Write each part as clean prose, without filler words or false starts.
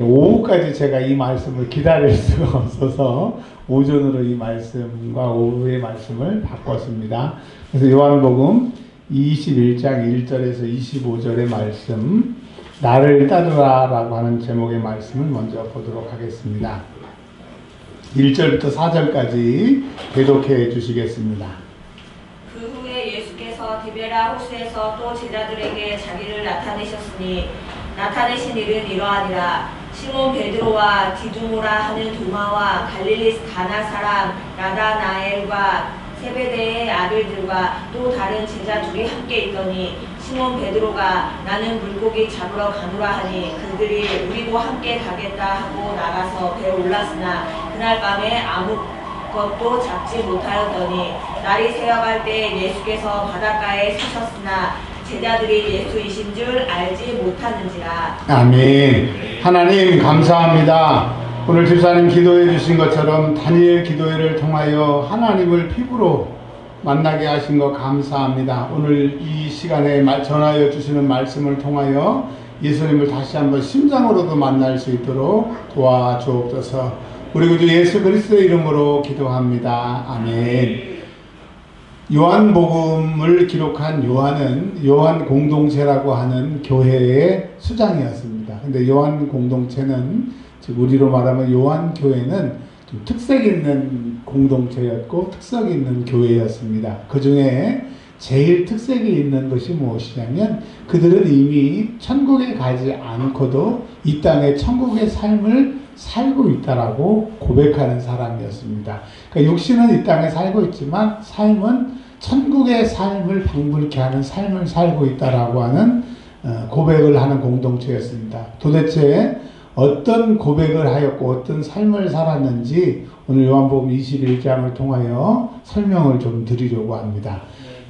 오후까지 제가 이 말씀을 기다릴 수가 없어서 오전으로 이 말씀과 오후의 말씀을 바꿨습니다. 그래서 요한복음 21장 1절에서 25절의 말씀, 나를 따르라 라고 하는 제목의 말씀을 먼저 보도록 하겠습니다. 1절부터 4절까지 대독해 주시겠습니다. 그 후에 예수께서 디베라 호수에서 또 제자들에게 자기를 나타내셨으니 나타내신 일은 이러하니라. 시몬 베드로와 디두모라 하는 도마와 갈릴리 가나 사람 나다나엘과 세베대의 아들들과 또 다른 제자 둘이 함께 있더니 시몬 베드로가 나는 물고기 잡으러 가노라 하니 그들이 우리도 함께 가겠다 하고 나가서 배에 올랐으나 그날 밤에 아무것도 잡지 못하였더니 날이 새어갈 때 예수께서 바닷가에 서셨으나 제자들이 예수이신 줄 알지 못하는지라. 아멘. 하나님 감사합니다. 오늘 집사님 기도해 주신 것처럼 다니엘 기도회를 통하여 하나님을 피부로 만나게 하신 것 감사합니다. 오늘 이 시간에 전하여 주시는 말씀을 통하여 예수님을 다시 한번 심장으로도 만날 수 있도록 도와주옵소서. 우리 구주 예수 그리스도의 이름으로 기도합니다. 아멘. 요한복음을 기록한 요한은 요한 공동체라고 하는 교회의 수장이었습니다. 근데 요한 공동체는, 즉 우리로 말하면 요한 교회는 좀 특색 있는 공동체였고 특색 있는 교회였습니다. 그 중에 제일 특색이 있는 것이 무엇이냐면 그들은 이미 천국에 가지 않고도 이 땅에 천국의 삶을 살고 있다라고 고백하는 사람이었습니다. 그러니까 육신은 이 땅에 살고 있지만 삶은 천국의 삶을 방불케 하는 삶을 살고 있다라고 하는 고백을 하는 공동체였습니다. 도대체 어떤 고백을 하였고 어떤 삶을 살았는지 오늘 요한복음 21장을 통하여 설명을 좀 드리려고 합니다.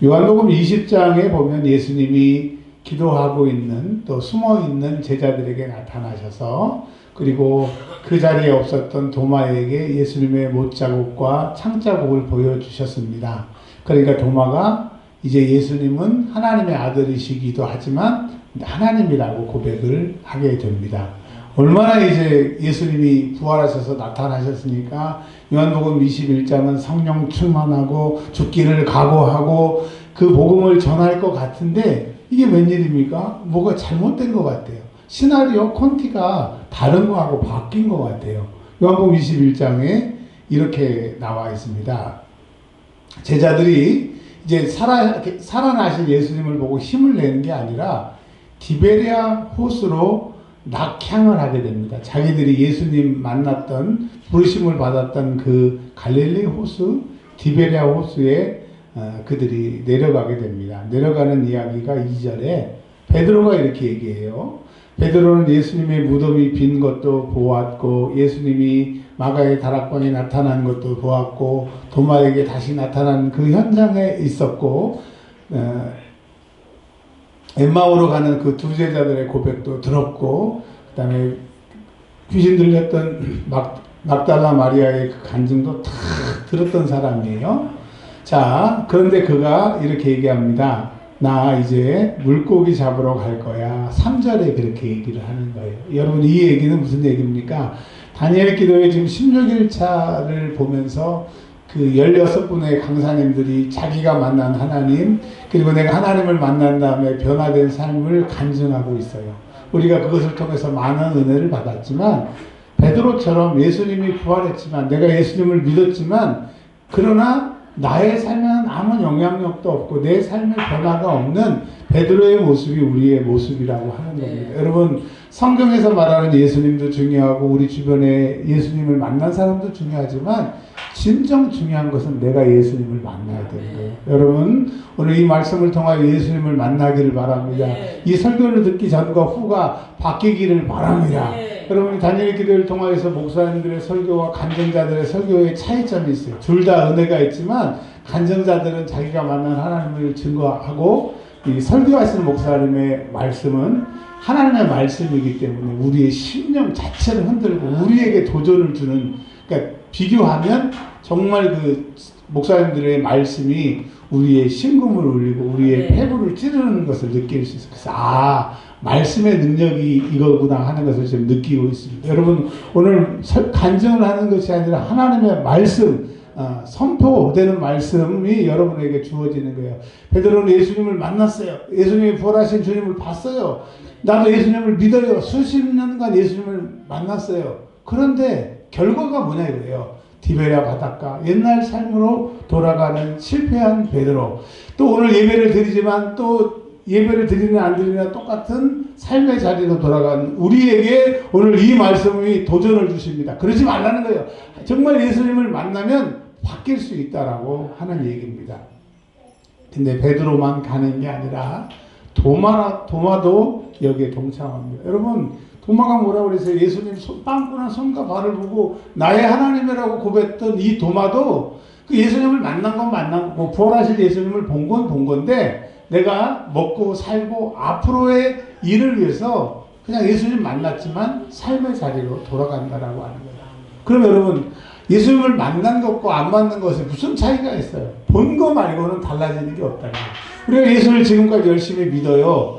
요한복음 20장에 보면 예수님이 기도하고 있는, 또 숨어 있는 제자들에게 나타나셔서 그리고 그 자리에 없었던 도마에게 예수님의 못자국과 창자국을 보여주셨습니다. 그러니까 도마가 이제 예수님은 하나님의 아들이시기도 하지만 하나님이라고 고백을 하게 됩니다. 얼마나 이제 예수님이 부활하셔서 나타나셨으니까 요한복음 21장은 성령 충만하고 죽기를 각오하고 그 복음을 전할 것 같은데 이게 웬일입니까? 뭐가 잘못된 것 같아요. 시나리오 콘티가 다른 거하고 바뀐 것 같아요. 요한복음 21장에 이렇게 나와 있습니다. 제자들이 이제 살아나신 예수님을 보고 힘을 내는 게 아니라 디베랴 호수로 낙향을 하게 됩니다. 자기들이 예수님 만났던, 부르심을 받았던 그 갈릴리 호수, 디베랴 호수에 그들이 내려가게 됩니다. 내려가는 이야기가 2절에 베드로가 이렇게 얘기해요. 베드로는 예수님의 무덤이 빈 것도 보았고 예수님이 마가의 다락방에 나타난 것도 보았고 도마에게 다시 나타난 그 현장에 있었고 엠마오로 가는 그 두 제자들의 고백도 들었고 그 다음에 귀신 들렸던 막달라 마리아의 그 간증도 다 들었던 사람이에요. 자, 그런데 그가 이렇게 얘기합니다. 나 이제 물고기 잡으러 갈 거야. 3절에 그렇게 얘기를 하는 거예요. 여러분 이 얘기는 무슨 얘기입니까? 다니엘 기도회 지금 16일차를 보면서 그 16분의 강사님들이 자기가 만난 하나님, 그리고 내가 하나님을 만난 다음에 변화된 삶을 간증하고 있어요. 우리가 그것을 통해서 많은 은혜를 받았지만 베드로처럼 예수님이 부활했지만 내가 예수님을 믿었지만 그러나 나의 삶에는 아무 영향력도 없고 내 삶의 변화가 없는 베드로의 모습이 우리의 모습이라고 하는 겁니다. 여러분 성경에서 말하는 예수님도 중요하고 우리 주변에 예수님을 만난 사람도 중요하지만 진정 중요한 것은 내가 예수님을 만나야 되는 거예요. 여러분 오늘 이 말씀을 통하여 예수님을 만나기를 바랍니다. 이 설교를 듣기 전과 후가 바뀌기를 바랍니다. 여러분이 다니엘 기도를 통하여서 목사님들의 설교와 간증자들의 설교의 차이점이 있어요. 둘 다 은혜가 있지만 간증자들은 자기가 만난 하나님을 증거하고 이 설교하시는 목사님의 말씀은 하나님의 말씀이기 때문에 우리의 심령 자체를 흔들고 우리에게 도전을 주는 그러니까 비교하면 정말 그 목사님들의 말씀이 우리의 심금을 울리고 우리의 폐부를 찌르는 것을 느낄 수 있어요. 그래서 말씀의 능력이 이거구나 하는 것을 지금 느끼고 있습니다. 여러분 오늘 간증을 하는 것이 아니라 하나님의 말씀, 선포되는 말씀이 여러분에게 주어지는 거예요. 베드로는 예수님을 만났어요. 예수님이 부활하신 주님을 봤어요. 나도 예수님을 믿어요. 수십 년간 예수님을 만났어요. 그런데 결과가 뭐냐 이거예요. 디베랴 바닷가 옛날 삶으로 돌아가는 실패한 베드로. 또 오늘 예배를 드리지만 또 예배를 드리냐 안 드리냐 똑같은 삶의 자리로 돌아간 우리에게 오늘 이 말씀이 도전을 주십니다. 그러지 말라는 거예요. 정말 예수님을 만나면 바뀔 수 있다라고 하는 얘기입니다. 근데 베드로만 가는 게 아니라 도마도 여기에 동참합니다. 여러분 도마가 뭐라고 그랬어요? 예수님 빵꾸난 손과 발을 보고 나의 하나님이라고 고백했던 이 도마도 그 예수님을 만난 건 만난 거고 부활하실 예수님을 본 건 본 건데 내가 먹고 살고 앞으로의 일을 위해서 그냥 예수님 만났지만 삶의 자리로 돌아간다라고 하는 거예요. 그럼 여러분 예수님을 만난 것과 안 만난 것에 무슨 차이가 있어요? 본 거 말고는 달라지는 게 없다는 거예요. 우리가 예수를 지금까지 열심히 믿어요.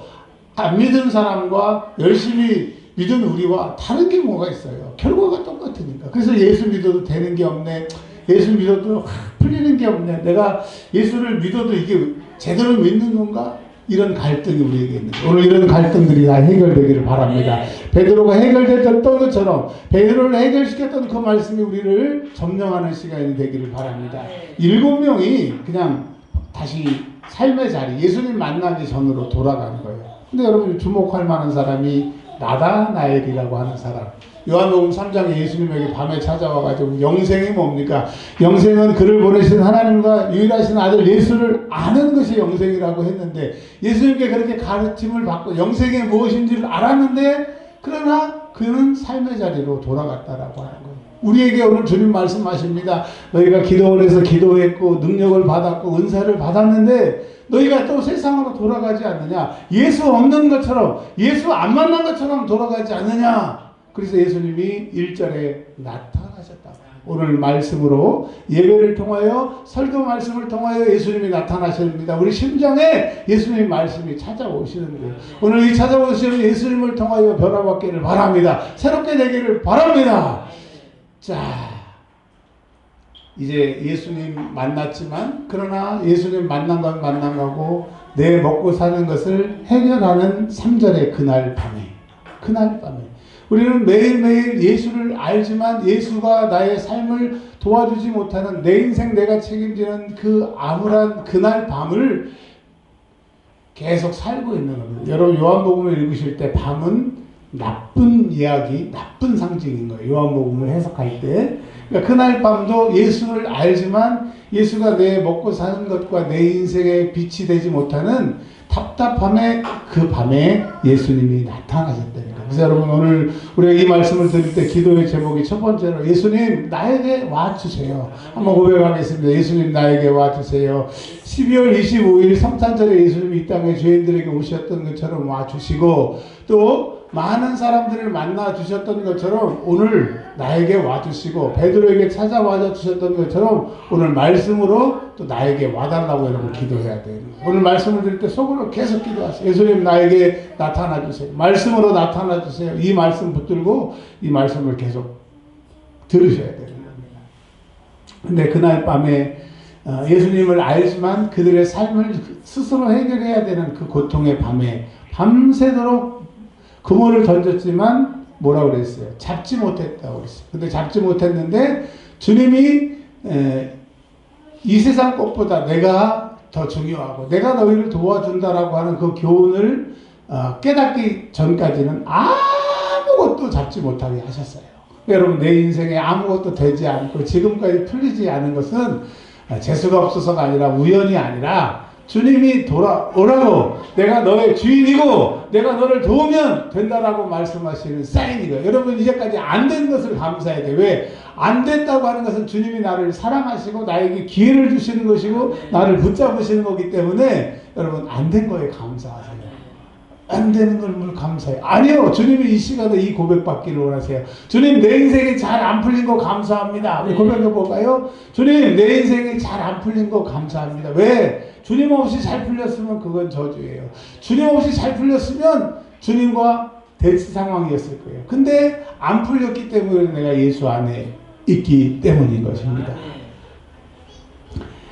안 믿은 사람과 열심히 믿은 우리와 다른 게 뭐가 있어요? 결과가 똑같으니까. 그래서 예수 믿어도 되는 게 없네. 예수 믿어도 풀리는 게 없네. 내가 예수를 믿어도 이게 제대로 믿는 건가? 이런 갈등이 우리에게 있는 거예요. 오늘 이런 갈등들이 다 해결되기를 바랍니다. 베드로가 해결됐던 것처럼 베드로를 해결시켰던 그 말씀이 우리를 점령하는 시간이 되기를 바랍니다. 7명이 그냥 다시 삶의 자리, 예수님 만나기 전으로 돌아가는 거예요. 근데 여러분 주목할 만한 사람이 나다나엘이라고 하는 사람. 요한복음 3장에 예수님에게 밤에 찾아와가지고 영생이 뭡니까? 영생은 그를 보내신 하나님과 유일하신 아들 예수를 아는 것이 영생이라고 했는데 예수님께 그렇게 가르침을 받고 영생이 무엇인지를 알았는데 그러나 그는 삶의 자리로 돌아갔다라고 하는 거예요. 우리에게 오늘 주님 말씀하십니다. 너희가 기도를 해서 기도했고 능력을 받았고 은사를 받았는데 너희가 또 세상으로 돌아가지 않느냐? 예수 없는 것처럼 예수 안 만난 것처럼 돌아가지 않느냐? 그래서 예수님이 1절에 나타나셨다. 오늘 말씀으로 예배를 통하여 설교 말씀을 통하여 예수님이 나타나십니다. 우리 심장에 예수님의 말씀이 찾아오시는 거예요. 오늘 이 찾아오시는 예수님을 통하여 변화받기를 바랍니다. 새롭게 되기를 바랍니다. 자, 이제 예수님 만났지만 그러나 예수님 만난 건 만난 거고 내 먹고 사는 것을 해결하는 3절의 그날 밤에 우리는 매일매일 예수를 알지만 예수가 나의 삶을 도와주지 못하는 내 인생 내가 책임지는 그 암울한 그날 밤을 계속 살고 있는 겁니다. 여러분 요한복음을 읽으실 때 밤은 나쁜 이야기, 나쁜 상징인 거예요. 요한복음을 해석할 때. 그러니까 그날 밤도 예수를 알지만 예수가 내 먹고 사는 것과 내 인생에 빛이 되지 못하는 답답함에 그 밤에 예수님이 나타나셨다니까. 그래서 여러분 오늘 우리가 이 말씀을 드릴 때 기도의 제목이 첫 번째로 예수님 나에게 와주세요. 한번 고백하겠습니다. 예수님 나에게 와주세요. 12월 25일 성탄절에 예수님이 이 땅에 죄인들에게 오셨던 것처럼 와주시고 또 많은 사람들을 만나 주셨던 것처럼 오늘 나에게 와주시고 베드로에게 찾아와 주셨던 것처럼 오늘 말씀으로 또 나에게 와달라고 여러분 기도해야 돼요. 오늘 말씀을 드릴 때 속으로 계속 기도하세요. 예수님 나에게 나타나 주세요. 말씀으로 나타나 주세요. 이 말씀 붙들고 이 말씀을 계속 들으셔야 되는 겁니다. 근데 그날 밤에 예수님을 알지만 그들의 삶을 스스로 해결해야 되는 그 고통의 밤에 밤새도록 그물을 던졌지만 뭐라고 그랬어요? 잡지 못했다고 그랬어요. 근데 잡지 못했는데 주님이 이 세상 것보다 내가 더 중요하고 내가 너희를 도와준다라고 하는 그 교훈을 깨닫기 전까지는 아무것도 잡지 못하게 하셨어요. 여러분 내 인생에 아무것도 되지 않고 지금까지 풀리지 않은 것은 재수가 없어서가 아니라 우연이 아니라 주님이 돌아오라고 내가 너의 주인이고 내가 너를 도우면 된다라고 말씀하시는 사인이에요. 여러분 이제까지 안 된 것을 감사해야 돼. 왜? 안 됐다고 하는 것은 주님이 나를 사랑하시고 나에게 기회를 주시는 것이고 나를 붙잡으시는 거기 때문에 여러분 안 된 거에 감사하세요. 안 되는 걸 뭘 감사해요? 아니요. 주님이 이 시간에 이 고백받기를 원하세요. 주님, 내 인생이 잘 안 풀린 거 감사합니다. 우리 고백해 볼까요? 주님, 내 인생이 잘 안 풀린 거 감사합니다. 왜? 주님 없이 잘 풀렸으면 그건 저주예요. 주님 없이 잘 풀렸으면 주님과 대치 상황이었을 거예요. 근데 안 풀렸기 때문에 내가 예수 안에 있기 때문인 것입니다.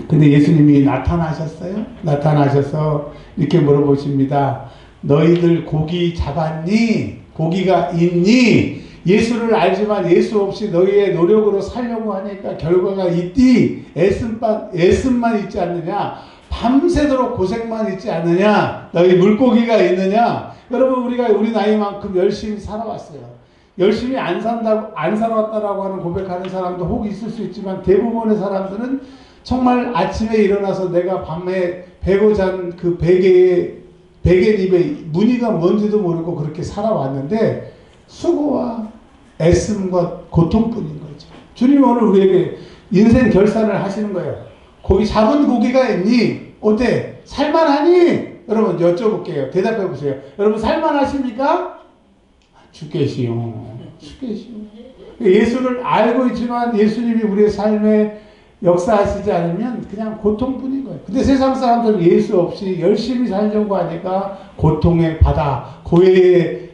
근데 예수님이 나타나셨어요? 나타나셔서 이렇게 물어보십니다. 너희들 고기 잡았니? 고기가 있니? 예수를 알지만 예수 없이 너희의 노력으로 살려고 하니까 결과가 있디? 애씀만 있지 않느냐? 밤새도록 고생만 있지 않느냐? 너희 물고기가 있느냐? 여러분, 우리 나이만큼 열심히 살아왔어요. 열심히 안 살아왔다라고 하는 고백하는 사람도 혹 있을 수 있지만 대부분의 사람들은 정말 아침에 일어나서 내가 밤에 베고 잔 그 베갯잎에 무늬가 뭔지도 모르고 그렇게 살아왔는데 수고와 애씀과 고통뿐인 거죠. 주님이 오늘 우리에게 인생 결산을 하시는 거예요. 잡은 고기가 있니? 어때? 살만하니? 여러분 여쭤볼게요. 대답해 보세요. 여러분 살만하십니까? 죽겠시요. 예수를 알고 있지만 예수님이 우리의 삶에 역사하시지 않으면 그냥 고통뿐인 거예요. 근데 세상 사람들은 예수 없이 열심히 살려고 하니까 고통의 바다, 고해에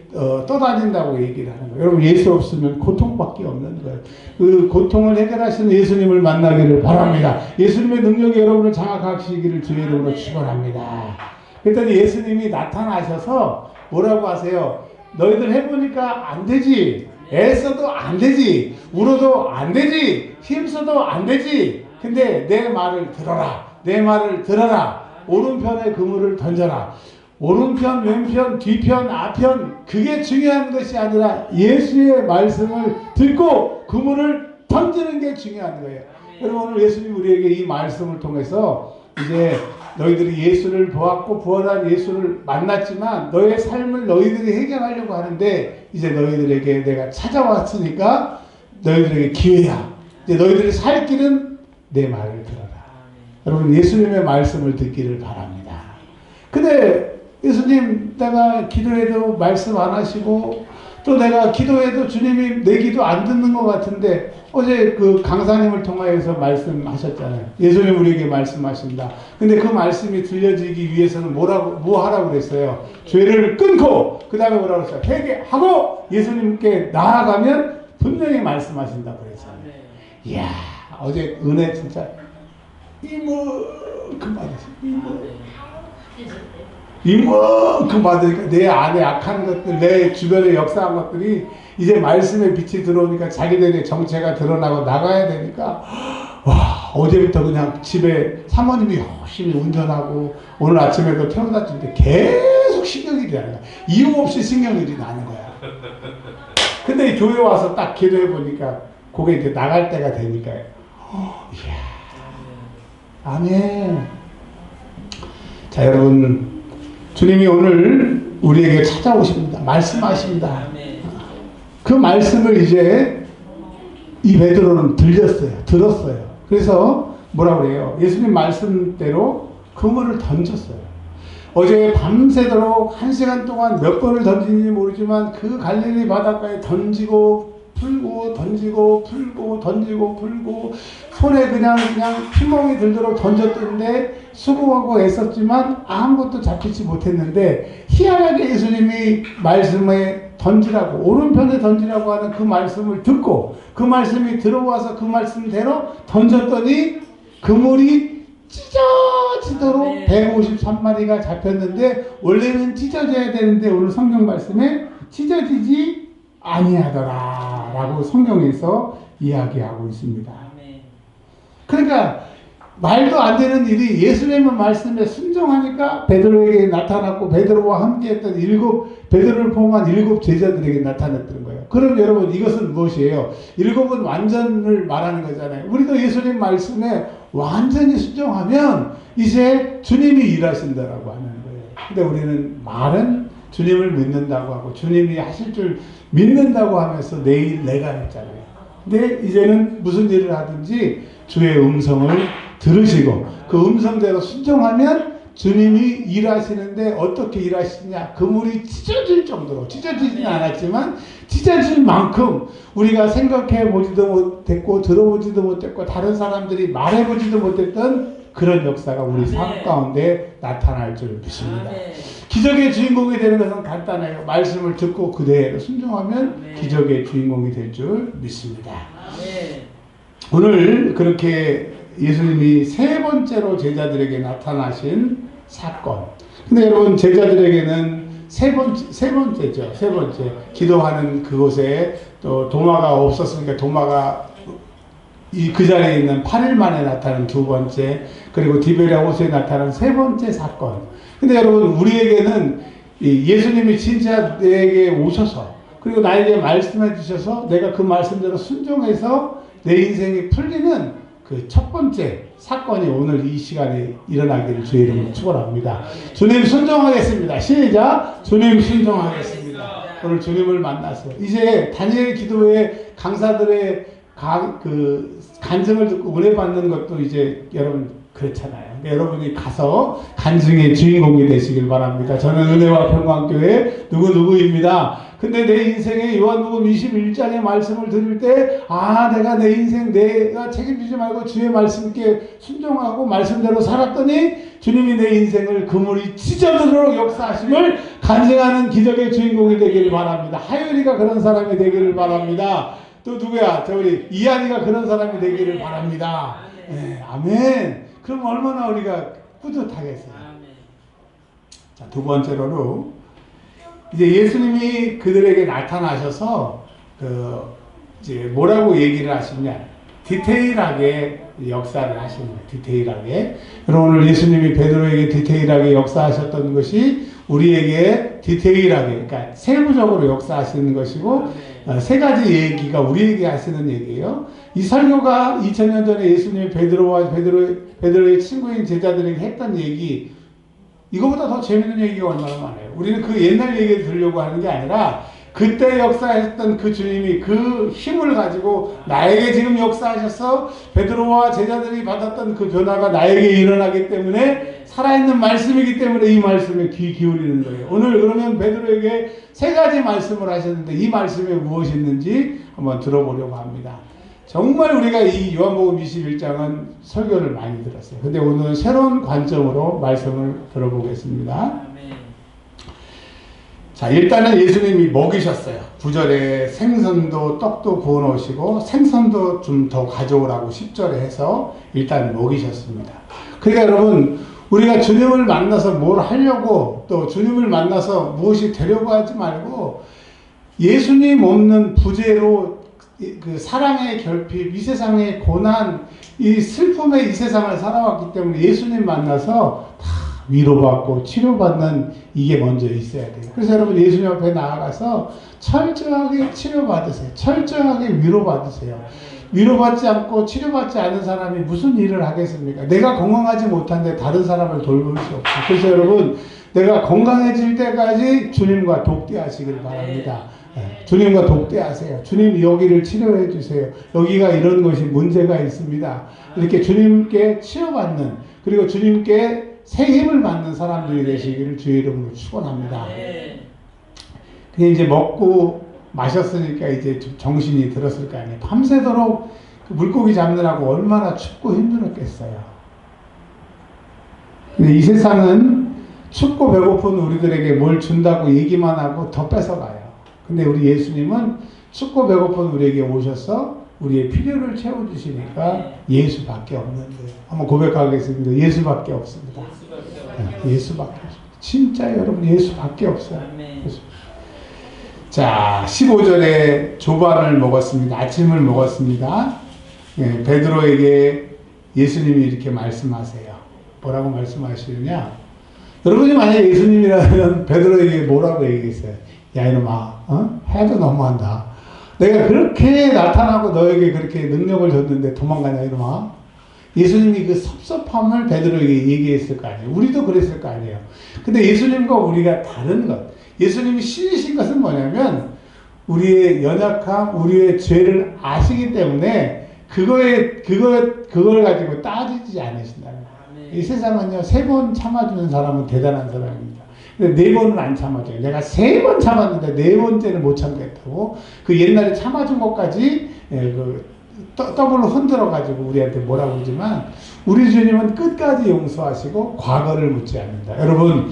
떠다닌다고 얘기를 하는 거예요. 여러분 예수 없으면 고통밖에 없는 거예요. 그 고통을 해결하시는 예수님을 만나기를 바랍니다. 예수님의 능력이 여러분을 장악하시기를 주의 이름으로 축원합니다. 그랬더니 예수님이 나타나셔서 뭐라고 하세요? 너희들 해보니까 안 되지. 애써도 안 되지. 울어도 안 되지. 힘써도 안 되지. 근데 내 말을 들어라. 내 말을 들어라. 오른편에 그물을 던져라. 오른편, 왼편, 뒤편, 앞편 그게 중요한 것이 아니라 예수의 말씀을 듣고 그물을 던지는 게 중요한 거예요. 여러분 오늘 예수님 우리에게 이 말씀을 통해서 이제 너희들이 예수를 보았고 부활한 예수를 만났지만 너의 삶을 너희들이 해결하려고 하는데 이제 너희들에게 내가 찾아왔으니까 너희들에게 기회야. 이제 너희들이 살 길은 내 말을 들어라. 여러분 예수님의 말씀을 듣기를 바랍니다. 근데 예수님 내가 기도해도 말씀 안 하시고 또 내가 기도해도 주님이 내 기도 안 듣는 것 같은데 어제 그 강사님을 통하여서 말씀하셨잖아요. 예수님 우리에게 말씀하신다. 근데 그 말씀이 들려지기 위해서는 뭐 하라고 그랬어요? 죄를 끊고 그 다음에 뭐라고 했어요? 회개하고 예수님께 나아가면 분명히 말씀하신다고 그랬잖아요. 이야 어제 은혜 진짜 이만큼 받으세요. 이만큼 받으니까 내 안에 악한 것들, 내 주변에 역사한 것들이 이제 말씀의 빛이 들어오니까 자기들의 정체가 드러나고 나가야 되니까 와 어제부터 그냥 집에 사모님이 열심히 운전하고 오늘 아침에도 태워다 주는데 계속 신경질이 나는 거야. 이유 없이 신경질이 나는 거야. 근데 교회 와서 딱 기도해 보니까 그게 이제 나갈 때가 되니까 이야 아멘. 자 여러분 주님이 오늘 우리에게 찾아오십니다. 말씀하십니다. 그 말씀을 이제 이 베드로는 들었어요. 그래서 뭐라 그래요? 예수님 말씀대로 그물을 던졌어요. 어제 밤새도록 1시간 동안 몇 번을 던지는지 모르지만 그 갈릴리 바닷가에 던지고 풀고 던지고 풀고 던지고 풀고 손에 그냥 피멍이 들도록 던졌던데 수고하고 애썼지만 아무것도 잡히지 못했는데 희한하게 예수님이 말씀에 던지라고 오른편에 던지라고 하는 그 말씀을 듣고 그 말씀이 들어와서 그 말씀대로 던졌더니 그물이 찢어지도록 153마리가 잡혔는데 원래는 찢어져야 되는데 오늘 성경 말씀에 찢어지지 아니하더라 라고 성경에서 이야기하고 있습니다. 그러니까 말도 안 되는 일이 예수님의 말씀에 순종하니까 베드로에게 나타났고 베드로와 함께했던 베드로를 포함한 7 제자들에게 나타났던 거예요. 그럼 여러분 이것은 무엇이에요? 7은 완전을 말하는 거잖아요. 우리도 예수님 말씀에 완전히 순종하면 이제 주님이 일하신다라고 하는 거예요. 근데 우리는 말은 주님을 믿는다고 하고 주님이 하실 줄 믿는다고 하면서 내일 내가 했잖아요. 근데 이제는 무슨 일을 하든지 주의 음성을 들으시고 그 음성대로 순종하면 주님이 일하시는데 어떻게 일하시냐? 그물이 찢어질 정도로, 찢어지지는 않았지만 찢어질 만큼 우리가 생각해 보지도 못했고 들어보지도 못했고 다른 사람들이 말해보지도 못했던 그런 역사가 우리 삶 가운데 나타날 줄 믿습니다. 기적의 주인공이 되는 것은 간단해요. 말씀을 듣고 그대로 순종하면 기적의 주인공이 될 줄 믿습니다. 오늘 그렇게 예수님이 세 번째로 제자들에게 나타나신 사건. 근데 여러분, 제자들에게는 세 번째죠. 세 번째. 기도하는 그곳에 또 도마가 없었으니까 도마가 그 자리에 있는 8일 만에 나타난 두 번째, 그리고 디베랴 호수에 나타난 세 번째 사건. 근데 여러분, 우리에게는 예수님이 진짜 내게 오셔서, 그리고 나에게 말씀해 주셔서 내가 그 말씀대로 순종해서 내 인생이 풀리는 그 첫 번째 사건이 오늘 이 시간에 일어나기를 주의 이름으로 축원합니다. 주님 순종하겠습니다. 시작. 주님 순종하겠습니다. 오늘 주님을 만나서 이제 다니엘 기도회 강사들의 간증을 듣고 은혜 받는 것도 이제 여러분 그렇잖아요. 그러니까 여러분이 가서 간증의 주인공이 되시길 바랍니다. 저는 은혜와 평강교회 누구누구입니다. 근데 내 인생에 요한복음 21장의 말씀을 들을 때, 내가 내 인생 내가 책임지지 말고 주의 말씀께 순종하고 말씀대로 살았더니 주님이 내 인생을 그물이 찢어지도록 역사하심을 간증하는 기적의 주인공이 되기를 바랍니다. 하율이가 그런 사람이 되기를 바랍니다. 또 누구야? 우리 이한이가 그런 사람이 되기를 바랍니다. 네, 아멘. 그럼 얼마나 우리가 뿌듯하겠어요. 자, 두 번째로는 이제 예수님이 그들에게 나타나셔서 이제 뭐라고 얘기를 하시냐? 디테일하게 역사를 하십니다. 디테일하게. 여러분, 오늘 예수님이 베드로에게 디테일하게 역사하셨던 것이 우리에게 디테일하게, 그러니까 세부적으로 역사하시는 것이고, 세 가지 얘기가 우리에게 하시는 얘기예요. 이 설교가 2000년 전에 예수님이 베드로와 베드로의 친구인 제자들에게 했던 얘기, 이거보다 더 재밌는 얘기가 얼마나 많아요. 우리는 그 옛날 얘기를 들으려고 하는 게 아니라 그때 역사했던 그 주님이 그 힘을 가지고 나에게 지금 역사하셔서 베드로와 제자들이 받았던 그 변화가 나에게 일어나기 때문에 살아있는 말씀이기 때문에 이 말씀에 귀 기울이는 거예요. 오늘 그러면 베드로에게 세 가지 말씀을 하셨는데 이 말씀에 무엇이 있는지 한번 들어보려고 합니다. 정말 우리가 이 요한복음 21장은 설교를 많이 들었어요. 근데 오늘은 새로운 관점으로 말씀을 들어보겠습니다. 자, 일단은 예수님이 먹이셨어요. 9절에 생선도 떡도 구워 놓으시고 생선도 좀 더 가져오라고 10절에 해서 일단 먹이셨습니다. 그러니까 여러분, 우리가 주님을 만나서 뭘 하려고 또 주님을 만나서 무엇이 되려고 하지 말고 예수님 없는 부재로 그 사랑의 결핍, 이 세상의 고난, 이 슬픔의 이 세상을 살아왔기 때문에 예수님 만나서 다 위로받고 치료받는 이게 먼저 있어야 돼요. 그래서 여러분, 예수님 앞에 나아가서 철저하게 치료받으세요. 철저하게 위로받으세요. 위로받지 않고 치료받지 않은 사람이 무슨 일을 하겠습니까? 내가 건강하지 못한데 다른 사람을 돌볼 수 없어요. 그래서 여러분, 내가 건강해질 때까지 주님과 독대하시길 바랍니다. 주님과 독대하세요. 주님, 여기를 치료해 주세요. 여기가 이런 것이 문제가 있습니다. 이렇게 주님께 치료받는, 그리고 주님께 새 힘을 받는 사람들이 되시기를 주의 이름으로 축원합니다. 그게 이제 먹고 마셨으니까 이제 좀 정신이 들었을 거 아니에요. 밤새도록 그 물고기 잡느라고 얼마나 춥고 힘들었겠어요. 근데 이 세상은 춥고 배고픈 우리들에게 뭘 준다고 얘기만 하고 더 뺏어가요. 근데 우리 예수님은 춥고 배고픈 우리에게 오셔서 우리의 필요를 채워주시니까 예수밖에 없는데, 한번 고백하겠습니다. 예수밖에 없습니다. 예수밖에 없습니다. 진짜 여러분, 예수밖에 없어요. 자, 15절에 조반을 먹었습니다. 아침을 먹었습니다. 베드로에게 예수님이 이렇게 말씀하세요. 뭐라고 말씀하시느냐? 여러분이 만약에 예수님이라면 베드로에게 뭐라고 얘기했어요? 야, 이놈아, 해도 너무한다. 내가 그렇게 나타나고 너에게 그렇게 능력을 줬는데 도망가냐, 이놈아. 예수님이 그 섭섭함을 베드로에게 얘기했을 거 아니에요. 우리도 그랬을 거 아니에요. 근데 예수님과 우리가 다른 것, 예수님이 신이신 것은 뭐냐면 우리의 연약함, 우리의 죄를 아시기 때문에 그걸 가지고 따지지 않으신다는 거예요. 이 세상은요, 3번 참아주는 사람은 대단한 사람입니다. 근데 4번은 안 참아줘요. 내가 3번 참았는데 4번째는 못 참겠다고. 그 옛날에 참아준 것까지 더블로 흔들어가지고 우리한테 뭐라고 그러지만, 우리 주님은 끝까지 용서하시고 과거를 묻지 않는다. 여러분,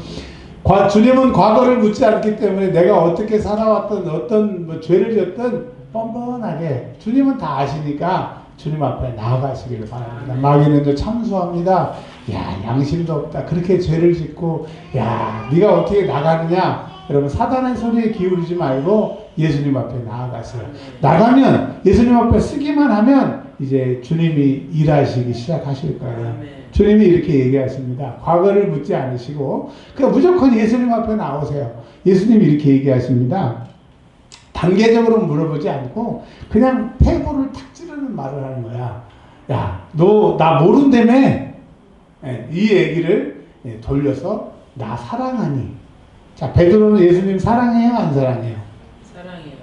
주님은 과거를 묻지 않기 때문에 내가 어떻게 살아왔던 어떤 죄를 지었든 뻔뻔하게 주님은 다 아시니까 주님 앞에 나아가시기를 바랍니다. 마귀는 참수합니다. 야, 양심도 없다. 그렇게 죄를 짓고, 야, 네가 어떻게 나가느냐. 여러분, 사단의 소리에 기울이지 말고 예수님 앞에 나아가세요. 나가면 예수님 앞에 쓰기만 하면 이제 주님이 일하시기 시작하실 거예요. 주님이 이렇게 얘기하십니다. 과거를 묻지 않으시고 그냥 무조건 예수님 앞에 나오세요. 예수님이 이렇게 얘기하십니다. 단계적으로 물어보지 않고 그냥 폐부를 탁 찌르는 말을 하는 거야. 야, 너 나 모른다며? 이 얘기를 돌려서 나 사랑하니? 자, 베드로는 예수님 사랑해요, 안 사랑해요? 사랑해요.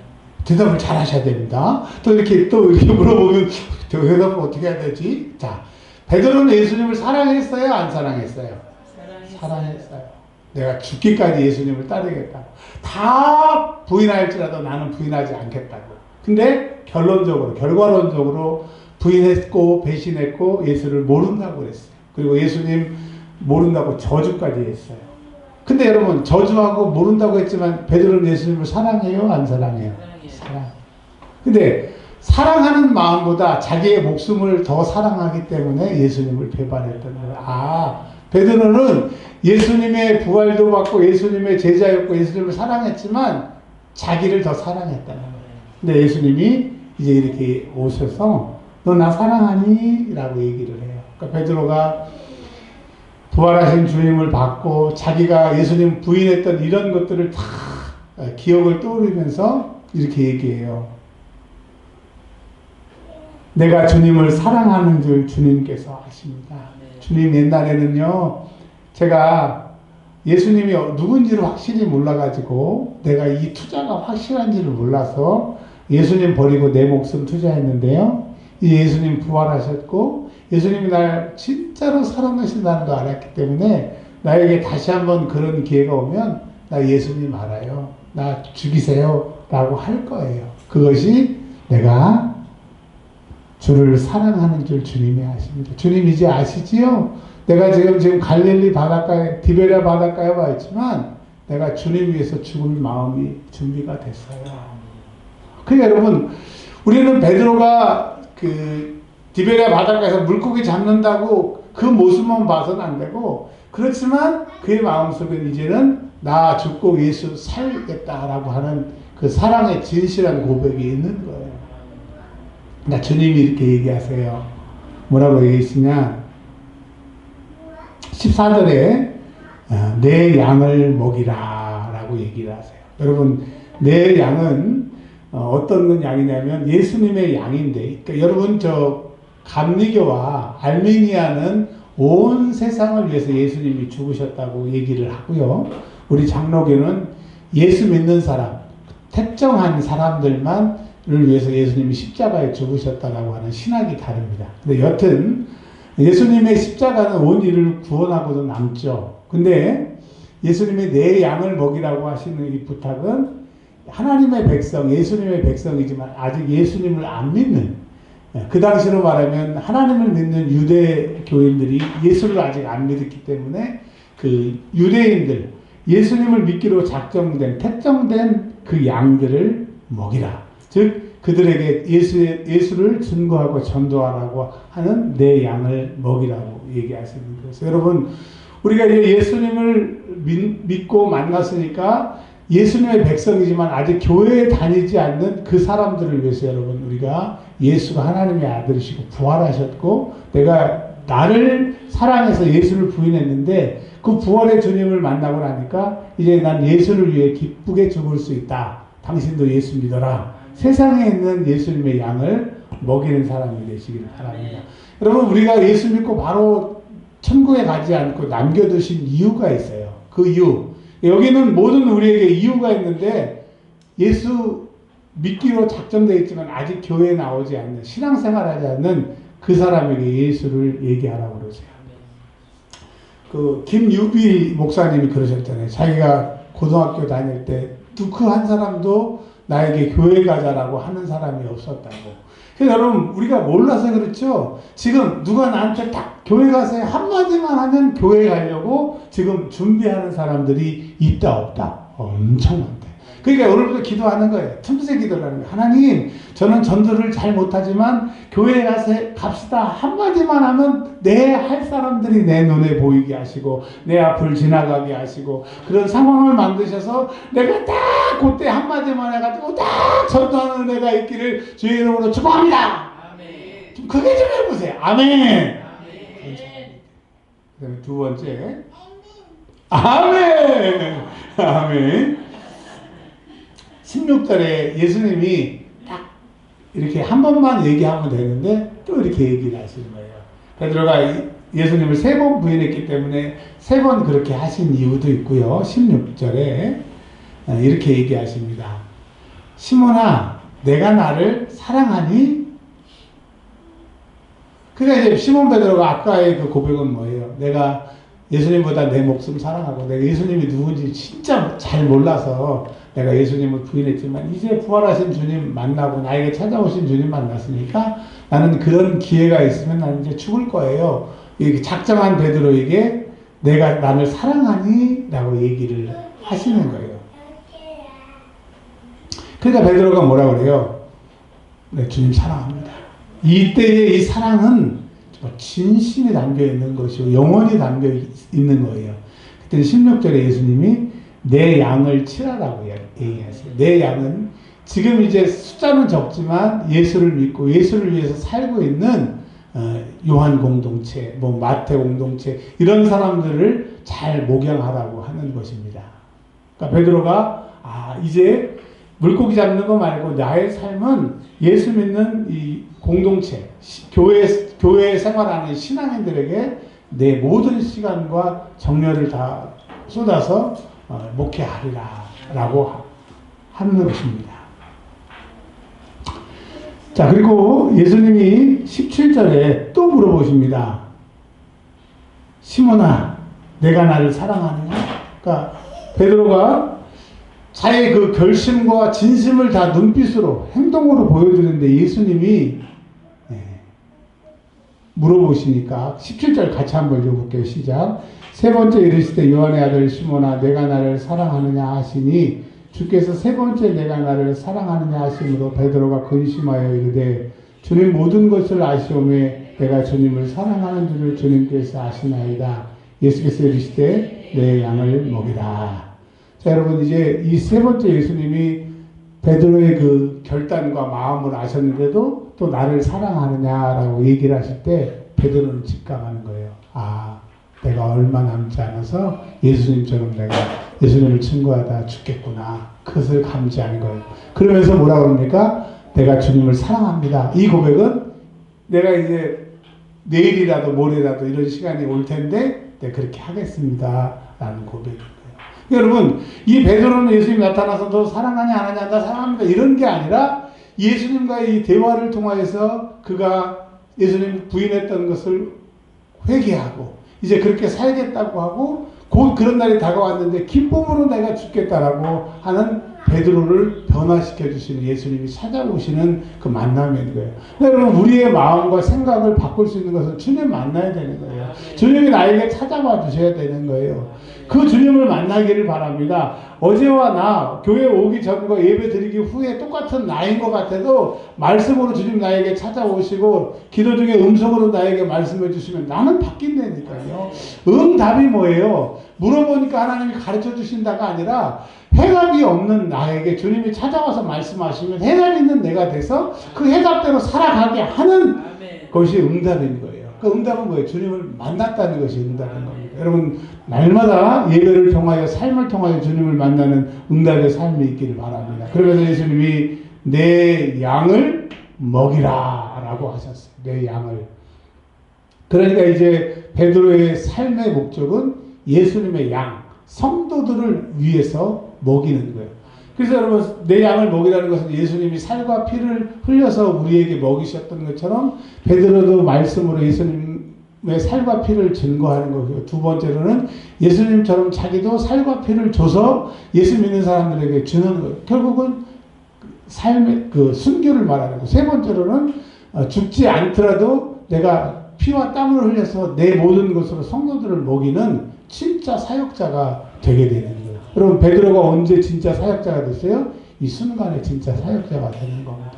대답을 잘 하셔야 됩니다. 또 이렇게 물어보면 대답을 어떻게 해야 되지? 자, 베드로는 예수님을 사랑했어요, 안 사랑했어요? 사랑했어요. 내가 죽기까지 예수님을 따르겠다고. 다 부인할지라도 나는 부인하지 않겠다고. 근데 결과론적으로 부인했고 배신했고 예수를 모른다고 그랬어요. 그리고 예수님 모른다고 저주까지 했어요. 근데 여러분, 저주하고 모른다고 했지만 베드로는 예수님을 사랑해요, 안 사랑해요? 사랑. 근데 사랑하는 마음보다 자기의 목숨을 더 사랑하기 때문에 예수님을 배반했던 거예요. 아, 베드로는 예수님의 부활도 받고 예수님의 제자였고 예수님을 사랑했지만 자기를 더 사랑했다는 거예요. 근데 예수님이 이제 이렇게 오셔서 너 나 사랑하니? 라고 얘기를 해요. 그러니까 베드로가 부활하신 주님을 받고 자기가 예수님 부인했던 이런 것들을 다 기억을 떠올리면서 이렇게 얘기해요. 내가 주님을 사랑하는 줄 주님께서 아십니다. 주님 옛날에는요, 제가 예수님이 누군지를 확실히 몰라가지고 내가 이 투자가 확실한지를 몰라서 예수님 버리고 내 목숨 투자했는데요. 이 예수님 부활하셨고 예수님이 날 진짜로 사랑하신다는 거 알았기 때문에 나에게 다시 한번 그런 기회가 오면 나 예수님 알아요. 나 죽이세요. 라고 할 거예요. 그것이 내가 주를 사랑하는 줄 주님이 아십니다. 주님 이제 아시지요? 내가 지금 갈릴리 바닷가에, 디베랴 바닷가에 와 있지만 내가 주님 위해서 죽을 마음이 준비가 됐어요. 그러니까 여러분, 우리는 베드로가 디베랴 바닷가에서 물고기 잡는다고 그 모습만 봐서는 안 되고, 그렇지만 그의 마음속에 이제는 나 죽고 예수 살겠다라고 하는 그 사랑의 진실한 고백이 있는 거예요. 그러니까 주님이 이렇게 얘기하세요. 뭐라고 얘기하시냐? 14절에 내 양을 먹이라 라고 얘기를 하세요. 여러분, 내 양은 어떤 양이냐면 예수님의 양인데, 그러니까 여러분 감리교와 알미니아는 온 세상을 위해서 예수님이 죽으셨다고 얘기를 하고요. 우리 장로교는 예수 믿는 사람, 특정한 사람들만을 위해서 예수님이 십자가에 죽으셨다고 하는 신학이 다릅니다. 근데 여튼 예수님의 십자가는 온 인류를 구원하고도 남죠. 근데 예수님이 내 양을 먹이라고 하시는 이 부탁은 하나님의 백성, 예수님의 백성이지만 아직 예수님을 안 믿는, 그 당시로 말하면 하나님을 믿는 유대 교인들이 예수를 아직 안 믿었기 때문에 그 유대인들, 예수님을 믿기로 택정된 그 양들을 먹이라. 즉 그들에게 예수를 증거하고 전도하라고 하는 내 양을 먹이라고 얘기하시는 거예요. 여러분, 우리가 이제 예수님을 믿고 만났으니까 예수님의 백성이지만 아직 교회에 다니지 않는 그 사람들을 위해서 여러분, 우리가 예수가 하나님의 아들이시고 부활하셨고 내가 나를 사랑해서 예수를 부인했는데 그 부활의 주님을 만나고 나니까 이제 난 예수를 위해 기쁘게 죽을 수 있다. 당신도 예수 믿어라. 세상에 있는 예수님의 양을 먹이는 사람이 되시길 바랍니다. 여러분, 우리가 예수 믿고 바로 천국에 가지 않고 남겨두신 이유가 있어요. 그 이유. 여기는 모든 우리에게 이유가 있는데 예수 믿기로 작정되어 있지만 아직 교회에 나오지 않는, 신앙생활하지 않는 그 사람에게 예수를 얘기하라고 그러세요. 그 김유비 목사님이 그러셨잖아요. 자기가 고등학교 다닐 때 그 한 사람도 나에게 교회 가자라고 하는 사람이 없었다고. 그래서 여러분 우리가 몰라서 그렇죠. 지금 누가 나한테 딱 교회 가세요 한마디만 하면 교회 가려고 지금 준비하는 사람들이 있다 없다? 엄청 많다. 그러니까 오늘부터 기도하는 거예요. 틈새 기도를 하는 거예요. 하나님, 저는 전도를 잘 못하지만 교회에 가서 갑시다 한마디만 하면 내 할 사람들이 내 눈에 보이게 하시고 내 앞을 지나가게 하시고 그런 상황을 만드셔서 내가 딱 그때 한마디만 해가지고 딱 전도하는 은혜가 있기를 주의 이름으로 축복합니다. 아멘. 좀 크게 좀 해보세요. 아멘. 그 다음에 두 번째, 아멘. 아멘. 16절에 예수님이 딱 이렇게 한 번만 얘기하면 되는데 또 이렇게 얘기를 하시는 거예요. 베드로가 예수님을 3번 부인했기 때문에 3번 그렇게 하신 이유도 있고요. 16절에 이렇게 얘기하십니다. 시몬아, 내가 나를 사랑하니? 그러니까 이제 시몬 베드로가 아까의 그 고백은 뭐예요? 내가 예수님보다 내 목숨 사랑하고 내가 예수님이 누군지 진짜 잘 몰라서 내가 예수님을 부인했지만 이제 부활하신 주님 만나고 나에게 찾아오신 주님 만났으니까 나는 그런 기회가 있으면 나는 이제 죽을 거예요. 이렇게 작정한 베드로에게 내가 나를 사랑하니? 라고 얘기를 하시는 거예요. 그러니까 베드로가 뭐라고 그래요? 네, 주님 사랑합니다. 이때의 이 사랑은 진심이 담겨 있는 것이고 영원히 담겨 있는 거예요. 그때 16절에 예수님이 내 양을 치라라고 얘기하세요. 내 양은 지금 이제 숫자는 적지만 예수를 믿고 예수를 위해서 살고 있는 요한 공동체, 뭐 마태 공동체 이런 사람들을 잘 목양하라고 하는 것입니다. 그러니까 베드로가 이제 물고기 잡는 거 말고 나의 삶은 예수 믿는 이 공동체, 교회 생활하는 신앙인들에게 내 모든 시간과 정열을 다 쏟아서 목회하리라 라고 하는 것입니다. 자, 그리고 예수님이 17절에 또 물어보십니다. 시몬아, 내가 나를 사랑하느냐? 그러니까 베드로가 자의 그 결심과 진심을 다 눈빛으로 행동으로 보여드리는데 예수님이 물어보시니까 17절 같이 한번 읽어볼게요. 시작. 세 번째 이르시되 요한의 아들 시몬아 내가 나를 사랑하느냐 하시니 주께서 세 번째 내가 나를 사랑하느냐 하심으로 베드로가 근심하여 이르되 주님 모든 것을 아시오매 내가 주님을 사랑하는 줄을 주님께서 아시나이다. 예수께서 이르시되 내 양을 먹이라. 자, 여러분 이제 이 세 번째 예수님이 베드로의 그 결단과 마음을 아셨는데도 또 나를 사랑하느냐라고 얘기를 하실 때 베드로는 직감하는 거예요. 내가 얼마 남지 않아서 예수님처럼 내가 예수님을 증거하다 죽겠구나. 그것을 감지하는 거예요. 그러면서 뭐라고 합니까? 내가 주님을 사랑합니다. 이 고백은 내가 이제 내일이라도 모레라도 이런 시간이 올 텐데 내가 그렇게 하겠습니다. 라는 고백이에요. 여러분, 이 베드로는 예수님 나타나서 너 사랑하냐 안 하냐 나 사랑합니다 이런 게 아니라 예수님과의 이 대화를 통하여서 그가 예수님 부인했던 것을 회개하고 이제 그렇게 살겠다고 하고 곧 그런 날이 다가왔는데 기쁨으로 내가 죽겠다라고 하는 베드로를 변화시켜 주시는 예수님이 찾아오시는 그 만남인 거예요. 여러분 우리의 마음과 생각을 바꿀 수 있는 것은 주님 만나야 되는 거예요. 주님이 나에게 찾아와 주셔야 되는 거예요. 그 주님을 만나기를 바랍니다. 어제와 나 교회 오기 전과 예배 드리기 후에 똑같은 나인 것 같아도 말씀으로 주님 나에게 찾아오시고 기도 중에 음성으로 나에게 말씀해 주시면 나는 바뀐다니까요. 응답이 뭐예요? 물어보니까 하나님이 가르쳐 주신다가 아니라 해답이 없는 나에게 주님이 찾아와서 말씀하시면 해답 있는 내가 돼서 그 해답대로 살아가게 하는 것이 응답인 거예요. 그 응답은 뭐예요? 주님을 만났다는 것이 응답인 겁니다. 여러분 날마다 예배를 통하여 삶을 통하여 주님을 만나는 응답의 삶이 있기를 바랍니다. 그러면서 예수님이 내 양을 먹이라 라고 하셨어요. 내 양을. 그러니까 이제 베드로의 삶의 목적은 예수님의 양, 성도들을 위해서 먹이는 거예요. 그래서 여러분 내 양을 먹이라는 것은 예수님이 살과 피를 흘려서 우리에게 먹이셨던 것처럼 베드로도 말씀으로 예수님 살과 피를 증거하는 거고요. 두 번째로는 예수님처럼 자기도 살과 피를 줘서 예수 믿는 사람들에게 주는 거예요. 결국은 삶의 그 순교를 말하는 거예요. 세 번째로는 죽지 않더라도 내가 피와 땀을 흘려서 내 모든 것으로 성도들을 먹이는 진짜 사역자가 되게 되는 거예요. 여러분, 베드로가 언제 진짜 사역자가 됐어요? 이 순간에 진짜 사역자가 되는 겁니다.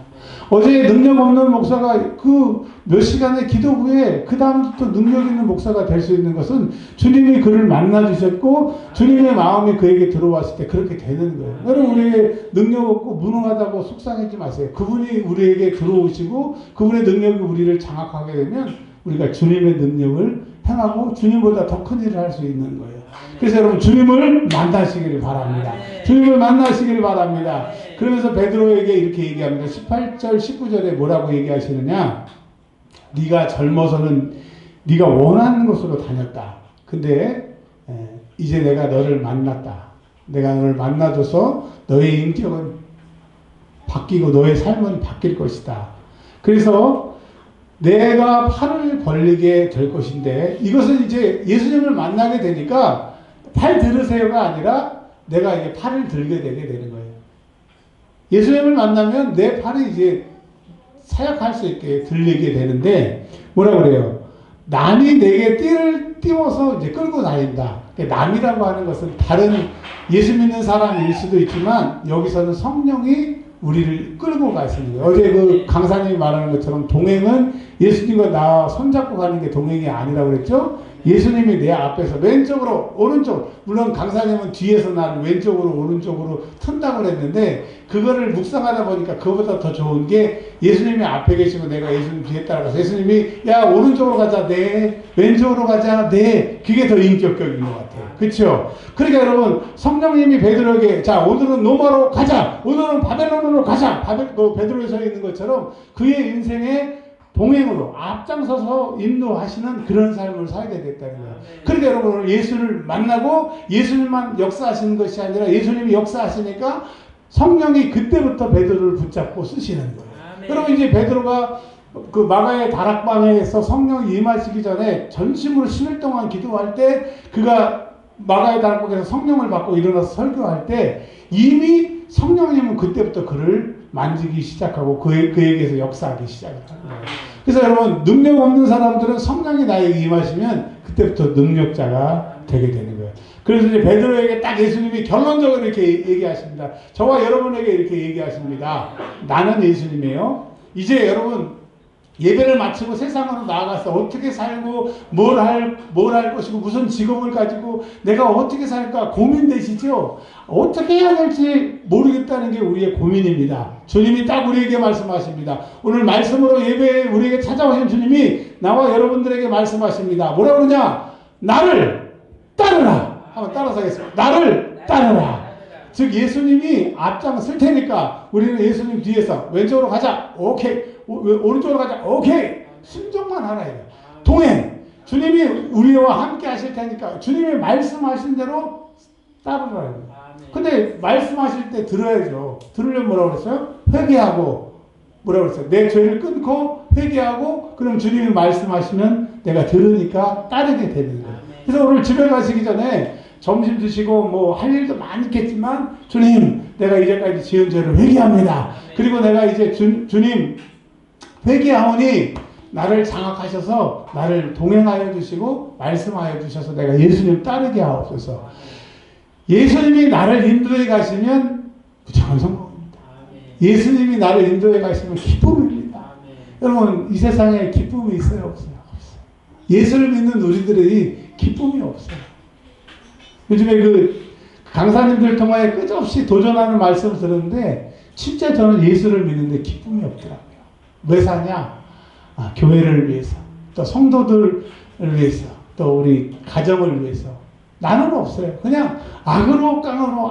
어제 능력 없는 목사가 그 몇 시간의 기도 후에 그 다음부터 능력 있는 목사가 될 수 있는 것은 주님이 그를 만나 주셨고 주님의 마음이 그에게 들어왔을 때 그렇게 되는 거예요. 여러분, 우리에게 능력 없고 무능하다고 속상하지 마세요. 그분이 우리에게 들어오시고 그분의 능력이 우리를 장악하게 되면 우리가 주님의 능력을 행하고 주님보다 더 큰 일을 할 수 있는 거예요. 그래서 여러분, 주님을 만나시기를 바랍니다. 주님을 만나시기를 바랍니다. 그러면서 베드로에게 이렇게 얘기합니다. 18절 19절에 뭐라고 얘기하시느냐, 네가 젊어서는 네가 원하는 곳으로 다녔다. 근데 이제 내가 너를 만났다. 내가 너를 만나줘서 너의 인격은 바뀌고 너의 삶은 바뀔 것이다. 그래서 내가 팔을 벌리게 될 것인데, 이것은 이제 예수님을 만나게 되니까 팔 들으세요가 아니라 내가 이제 팔을 들게 되게 되는 거예요. 예수님을 만나면 내 팔이 이제 사역할 수 있게 들리게 되는데, 뭐라 그래요? 남이 내게 띠를 띄워서 이제 끌고 다닌다. 남이라고 하는 것은 다른 예수 믿는 사람일 수도 있지만 여기서는 성령이 우리를 끌고 가시는 거예요. 어제 그 강사님이 말하는 것처럼 동행은 예수님과 나 손잡고 가는 게 동행이 아니라고 그랬죠? 예수님이 내 앞에서 왼쪽으로 오른쪽, 물론 강사님은 뒤에서 나를 왼쪽으로 오른쪽으로 튼다고 그랬는데 그거를 묵상하다 보니까 그거보다 더 좋은 게 예수님이 앞에 계시고 내가 예수님 뒤에 따라가서 예수님이 야 오른쪽으로 가자 네, 왼쪽으로 가자 네, 그게 더 인격적인 것 같아요. 그렇죠? 그러니까 여러분, 성령님이 베드로에게 자 오늘은 로마로 가자, 오늘은 바벨론으로 가자, 베드로에 서 있는 것처럼 그의 인생에 동행으로 앞장서서 인도하시는 그런 삶을 살게 됐다는 거예요. 그러니까 여러분, 오늘 예수를 만나고 예수님만 역사하시는 것이 아니라 예수님이 역사하시니까 성령이 그때부터 베드로를 붙잡고 쓰시는 거예요. 여러분, 이제 베드로가 그 마가의 다락방에서 성령이 임하시기 전에 전심으로 10일 동안 기도할 때, 그가 마가의 다락방에서 성령을 받고 일어나서 설교할 때 이미 성령님은 그때부터 그를 만지기 시작하고 그에게서 역사하기 시작합니다. 그래서 여러분, 능력 없는 사람들은 성령이 나에게 임하시면 그때부터 능력자가 되게 되는 거예요. 그래서 이제 베드로에게 딱 예수님이 결론적으로 이렇게 얘기하십니다. 저와 여러분에게 이렇게 얘기하십니다. 나는 예수님이에요. 이제 여러분, 예배를 마치고 세상으로 나아가서 어떻게 살고 뭘 할 것이고 무슨 직업을 가지고 내가 어떻게 살까 고민되시죠? 어떻게 해야 될지 모르겠다는 게 우리의 고민입니다. 주님이 딱 우리에게 말씀하십니다. 오늘 말씀으로 예배에 우리에게 찾아오신 주님이 나와 여러분들에게 말씀하십니다. 뭐라 그러냐? 나를 따르라. 한번 따라서 하겠습니다. 나를 따르라. 즉 예수님이 앞장설 테니까 우리는 예수님 뒤에서 왼쪽으로 가자. 오케이. 오른쪽으로 가자. 오케이. 순종만 하라요. 동행. 주님이 우리와 함께 하실 테니까 주님이 말씀하신 대로 따르라요. 근데 말씀하실 때 들어야죠. 들으려면 뭐라고 그랬어요? 회개하고 뭐라고 그랬어요? 내 죄를 끊고 회개하고 그럼 주님이 말씀하시면 내가 들으니까 따르게 되는 거예요. 그래서 오늘 집에 가시기 전에 점심 드시고 뭐 할 일도 많겠지만 주님, 내가 이제까지 지은 죄를 회개합니다. 그리고 내가 이제 주님 회개하오니 나를 장악하셔서 나를 동행하여 주시고 말씀하여 주셔서 내가 예수님 따르게 하옵소서. 예수님이 나를 인도해 가시면 무조건 성공입니다. 예수님이 나를 인도해 가시면 기쁨입니다. 여러분, 이 세상에 기쁨이 있어요? 없어요? 없어요. 예수를 믿는 우리들이 기쁨이 없어요. 요즘에 그 강사님들 통하여 끝없이 도전하는 말씀을 들었는데 진짜 저는 예수를 믿는데 기쁨이 없더라고요. 왜 사냐? 교회를 위해서, 또 성도들을 위해서, 또 우리 가정을 위해서. 나는 없어요. 그냥 악으로 깡으로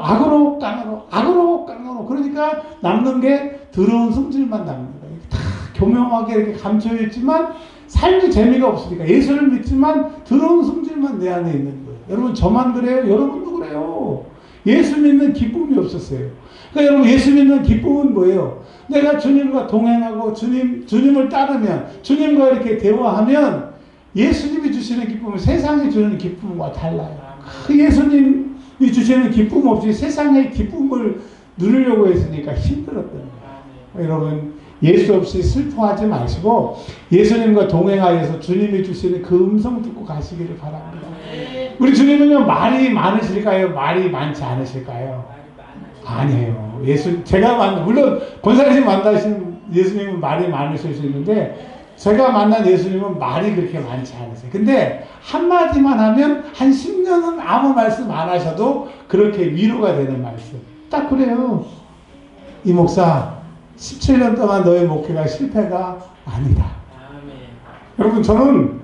그러니까 남는 게 더러운 성질만 남는 거예요. 다 교묘하게 이렇게 감춰 있지만 삶의 재미가 없으니까 예수를 믿지만 더러운 성질만 내 안에 있는 거예요. 여러분, 저만 그래요? 여러분도 그래요. 예수 믿는 기쁨이 없었어요. 그러니까 여러분, 예수 믿는 기쁨은 뭐예요? 내가 주님과 동행하고 주님을 따르면, 주님과 이렇게 대화하면 예수님이 주시는 기쁨은 세상이 주는 기쁨과 달라요. 그 예수님이 주시는 기쁨 없이 세상의 기쁨을 누리려고 했으니까 힘들었던 거예요. 여러분, 예수 없이 슬퍼하지 마시고 예수님과 동행하여서 주님이 주시는 그 음성 듣고 가시기를 바랍니다. 우리 주님은요, 말이 많으실까요? 말이 많지 않으실까요? 아니에요. 물론 권사님 만나신 예수님은 말이 많으실 수 있는데 제가 만난 예수님은 말이 그렇게 많지 않으세요. 근데 한마디만 하면 한 10년은 아무 말씀 안 하셔도 그렇게 위로가 되는 말씀. 딱 그래요. 이 목사 17년 동안 너의 목회가 실패가 아니다. 아멘. 여러분, 저는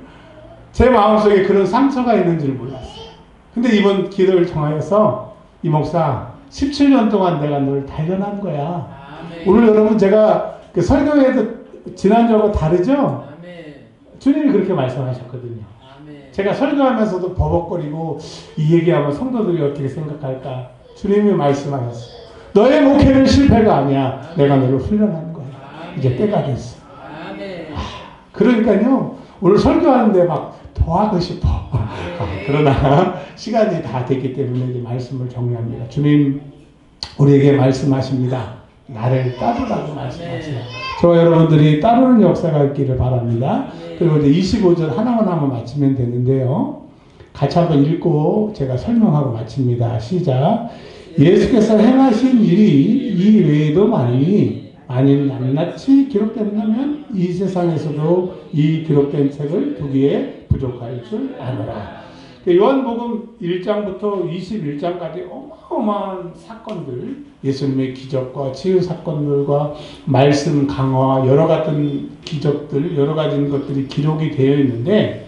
제 마음속에 그런 상처가 있는 줄 몰랐어요. 근데 이번 기도를 통하여서 이 목사 17년 동안 내가 널 단련한 거야. 아멘. 오늘 여러분, 제가 그 설교에도 지난주하고 다르죠? 아멘. 주님이 그렇게 말씀하셨거든요. 아멘. 제가 설교하면서도 버벅거리고 이 얘기하면 성도들이 어떻게 생각할까? 주님이 말씀하셨어요. 너의 목회는 실패가 아니야. 아멘. 내가 너를 훈련하는 거야. 아멘. 이제 때가 됐어. 아멘. 그러니까요, 오늘 설교하는데 막 더 하고 싶어. 그러나 시간이 다 됐기 때문에 이제 말씀을 정리합니다. 주님, 우리에게 말씀하십니다. 나를 따르라고 말씀하세요. 저와 여러분들이 따르는 역사가 있기를 바랍니다. 그리고 이제 25절 하나만 마치면 되는데요. 같이 한번 읽고 제가 설명하고 마칩니다. 시작. 예수께서 행하신 일이 이 외에도 많으니 만일 낱낱이 기록된다면 이 세상에서도 이 기록된 책을 두기에 부족할 줄 아노라. 요한복음 1장부터 21장까지 어마어마한 사건들, 예수님의 기적과 치유 사건들과 말씀 강화, 여러 같은 기적들, 여러 가지 것들이 기록이 되어 있는데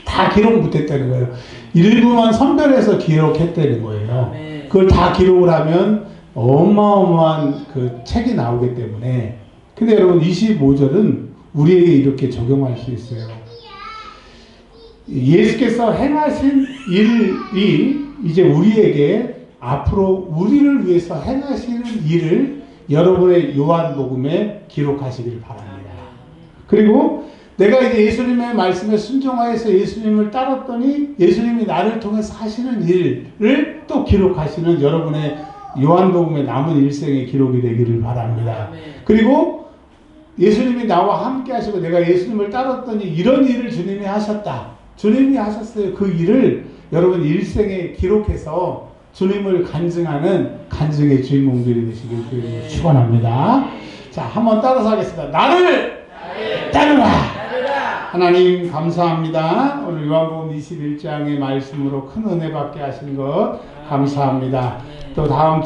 다 기록 못했다는 거예요. 일부만 선별해서 기록했다는 거예요. 그걸 다 기록을 하면 어마어마한 그 책이 나오기 때문에. 근데 여러분, 25절은 우리에게 이렇게 적용할 수 있어요. 예수께서 행하신 일이 이제 우리에게 앞으로 우리를 위해서 행하시는 일을 여러분의 요한복음에 기록하시길 바랍니다. 그리고 내가 이제 예수님의 말씀에 순종하여서 예수님을 따랐더니 예수님이 나를 통해서 하시는 일을 또 기록하시는 여러분의 요한복음에 남은 일생의 기록이 되기를 바랍니다. 그리고 예수님이 나와 함께 하시고 내가 예수님을 따랐더니 이런 일을 주님이 하셨다. 주님이 하셨어요. 그 일을 여러분 일생에 기록해서 주님을 간증하는 간증의 주인공들이 되시길 축원합니다. 자, 한번 따라서 하겠습니다. 나를 따르라. 하나님 감사합니다. 오늘 요한복음 21장의 말씀으로 큰 은혜 받게 하신 것 감사합니다. 또 다음